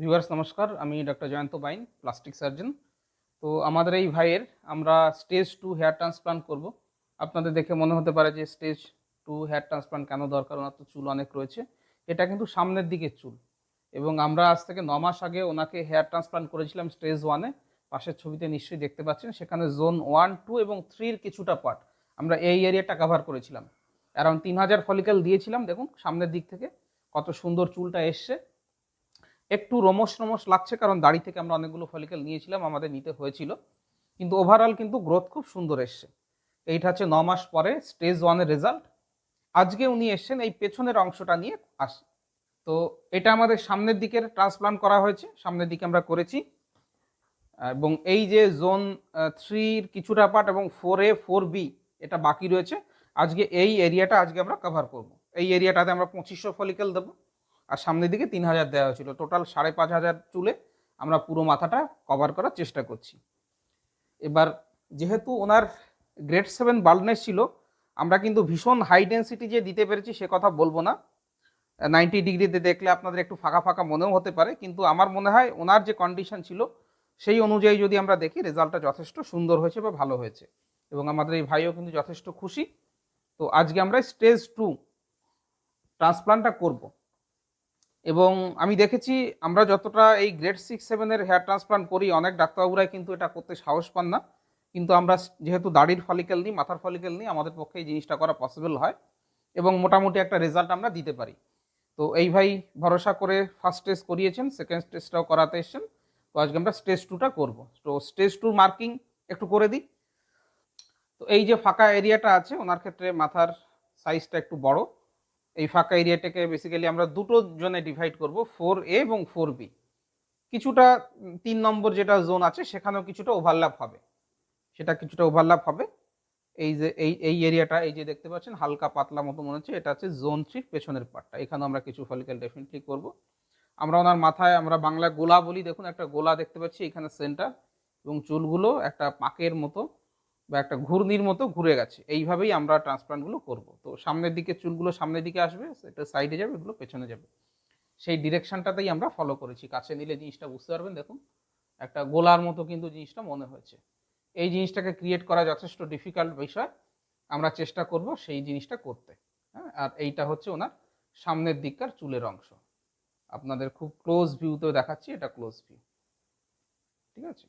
Viewers নমস্কার, আমি doctor Jayanta বাইন, plastic surgeon. তো আমাদের এই ভাইয়ের আমরা স্টেজ 2 হেয়ার ট্রান্সপ্লান্ট করব। আপনাদের দেখে মনে হতে পারে যে স্টেজ 2 হেয়ার ট্রান্সপ্লান্ট কেন দরকার, ওনার তো চুল অনেক রয়েছে। এটা কিন্তু সামনের দিকের চুল, এবং আমরা আজ থেকে 9 মাস আগে ওনাকে হেয়ার ট্রান্সপ্লান্ট করেছিলাম স্টেজ 1-এ। পাশের ছবিতে নিশ্চয়ই দেখতে পাচ্ছেন, সেখানে জোন 1, 2 এবং 3-র কিছুটা পার্ট আমরা এই এরিয়াটা কভার করেছিলাম। অ্যারাউন্ড 3000 ফলিকেল দিয়েছিলাম। দেখুন সামনের দিক থেকে কত সুন্দর চুলটা এসছে। একটু রোমশ রোমশ লাগছে, কারণ দাড়ি থেকে আমরা অনেকগুলো ফলিকেল নিয়েছিলাম, আমাদের নিতে হয়েছিল, কিন্তু ওভারঅল কিন্তু গ্রোথ খুব সুন্দর এসছে। এইটা হচ্ছে 9 মাস পরে স্টেজ 1-এর রেজাল্ট। আজকে উনি এসছেন এই পেছনের অংশটা নিয়ে আসে। তো এটা আমাদের সামনের দিকের ট্রান্সপ্লান্ট করা হয়েছে, সামনের দিকে আমরা করেছি, এবং এই যে জোন 3-র কিছুটা পার্ট এবং 4A 4B এটা বাকি রয়েছে। আজকে এই এরিয়াটা আজকে আমরা কভার করব। এই এরিয়াটাতে আমরা 2500 ফলিকেল দেবো, আর সামনের দিকে 3000 দেওয়া হয়েছিল। টোটাল 5500 চুলে আমরা পুরো মাথাটা কভার করার চেষ্টা করছি। এবার যেহেতু ওনার গ্রেড 7 বাল্ডনেস ছিল, আমরা কিন্তু ভীষণ হাই ডেন্সিটি যে দিতে পেরেছি সে কথা বলবো না। 90 ডিগ্রিতে দেখলে আপনাদের একটু ফাঁকা ফাঁকা মনেও হতে পারে, কিন্তু আমার মনে হয় ওনার যে কন্ডিশন ছিল সেই অনুযায়ী যদি আমরা দেখি, রেজাল্টটা যথেষ্ট সুন্দর হয়েছে বা ভালো হয়েছে, এবং আমাদের এই ভাইও কিন্তু যথেষ্ট খুশি। তো আজকে আমরা স্টেজ 2 ট্রান্সপ্লান্টটা করব, এবং আমি দেখেছি আমরা যতটা এই গ্রেড 6-7-এর হেয়ার ট্রান্সপ্লান্ট করি, অনেক ডাক্তারবাবুরাই কিন্তু এটা করতে সাহস পান না, কিন্তু আমরা যেহেতু দাড়ির ফলিকেল নিই, মাথার ফলিকেল নিই, আমাদের পক্ষে এই জিনিসটা করা পসিবল হয়, এবং মোটামুটি একটা রেজাল্ট আমরা দিতে পারি। তো এই ভাই ভরসা করে ফার্স্ট টেস্ট করিয়েছেন, সেকেন্ড টেস্টটাও করাতে এসছেন। তো আজকে আমরা স্টেজ 2টা করবো। তো স্টেজ 2 মার্কিং একটু করে দিই। তো এই যে ফাঁকা এরিয়াটা আছে, ওনার ক্ষেত্রে মাথার সাইজটা একটু বড়। এই ফাঁকা এরিয়াটাকে বেসিক্যালি আমরা দুটো জোনে ডিভাইড করব, 4A এবং 4B। কিছুটা 3 নম্বর যেটা জোন আছে সেখানেও কিছুটা ওভারল্যাপ হবে, এই যে এই এরিয়াটা, এই যে দেখতে পাচ্ছেন হালকা পাতলা মতো মনে হচ্ছে, এটা হচ্ছে জোন 3 পেছনের পার্টটা। এখানে আমরা কিছু ফলিকেল ডেফিনেটলি করব। আমরা ওনার মাথায়, আমরা বাংলা গোলা বলি, দেখুন একটা গোলা দেখতে পাচ্ছি এখানে সেন্টার, এবং চুলগুলো একটা পাকের মতো বা একটা ঘূর্ণির মতো ঘুরে গেছে। এইভাবেই আমরা ট্রান্সপ্লান্টগুলো করব। তো সামনের দিকে চুলগুলো সামনের দিকে আসবে, এটা সাইডে যাবে, এগুলো পেছনে যাবে, সেই ডিরেকশনটাতেই আমরা ফলো করেছি। কাছে নিলে জিনিসটা বুঝতে পারবেন, দেখুন একটা গোলার মতো কিন্তু জিনিসটা মনে হয়েছে। এই জিনিসটাকে ক্রিয়েট করা যথেষ্ট ডিফিকাল্ট বিষয়, আমরা চেষ্টা করব সেই জিনিসটা করতে। হ্যাঁ, আর এইটা হচ্ছে ওনার সামনের দিককার চুলের অংশ, আপনাদের খুব ক্লোজ ভিউতেও দেখাচ্ছি, এটা ক্লোজ ভিউ। ঠিক আছে।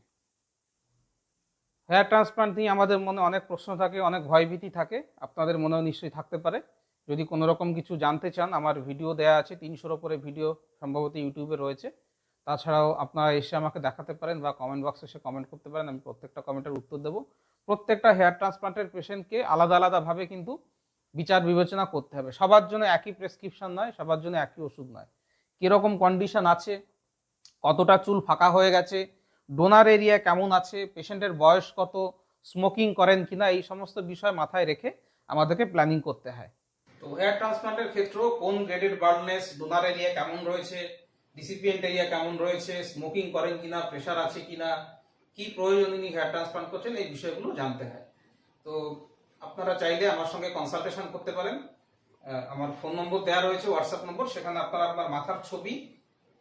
হেয়ার ট্রান্সপ্লান্ট নিয়ে আমাদের মনে অনেক প্রশ্ন থাকে, অনেক ভয়ভীতি থাকে, আপনাদের মনেও নিশ্চয়ই থাকতে পারে। যদি কোনো রকম কিছু জানতে চান, আমার ভিডিও দেয়া আছে, 300-র উপরে ভিডিও সম্ভবত ইউটিউবে রয়েছে। তাছাড়াও আপনারা এসে আমাকে দেখাতে পারেন বা কমেন্ট বক্সে এসে কমেন্ট করতে পারেন, আমি প্রত্যেকটা কমেন্টের উত্তর দেবো। প্রত্যেকটা হেয়ার ট্রান্সপ্লান্টের পেশেন্টকে আলাদা আলাদাভাবে কিন্তু বিচার বিবেচনা করতে হবে। সবার জন্য একই প্রেসক্রিপশন নয়, সবার জন্য একই ওষুধ নয়। কীরকম কন্ডিশন আছে, কতটা চুল ফাঁকা হয়ে গেছে, ডোনার এরিয়া কেমন আছে, পেশেন্টের বয়স কত, স্মোকিং করেন কিনা, এই সমস্ত বিষয় মাথায় রেখে আমাদেরকে প্ল্যানিং করতে হয়। তো হেয়ার ট্রান্সপ্লান্টের ক্ষেত্রেও কোন গ্রেডেড বার্ডনেস, ডোনার এরিয়া কেমন রয়েছে, রিসিপিয়েন্ট এরিয়া কেমন রয়েছে, স্মোকিং করেন কিনা, প্রেশার আছে কিনা, কি প্রয়োজন উনি হেয়ার ট্রান্সপ্লান্ট করছেন, এই বিষয়গুলো জানতে হয়। তো আপনারা চাইলে আমার সঙ্গে কনসালটেশন করতে পারেন। আমার ফোন নম্বর দেওয়া রয়েছে, হোয়াটসঅ্যাপ নম্বর, সেখানে আপনারা আপনার মাথার ছবি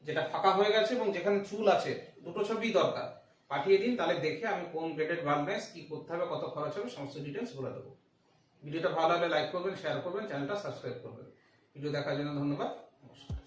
যেটা ফাঁকা হয়ে গেছে এবং যেখানে চুল আছে, দুটো ছবি দরকার, পাঠিয়ে দিন। তাহলে দেখে আমি কোন গ্রেডেড বার্ডনেস, কি করতে হবে, কত খরচ হবে, সমস্ত ডিটেলস বলে দেবো। ভিডিওটা ভালো লাগলে লাইক করবেন, শেয়ার করবেন, চ্যানেলটা সাবস্ক্রাইব করবেন। ভিডিও দেখার জন্য ধন্যবাদ। নমস্কার।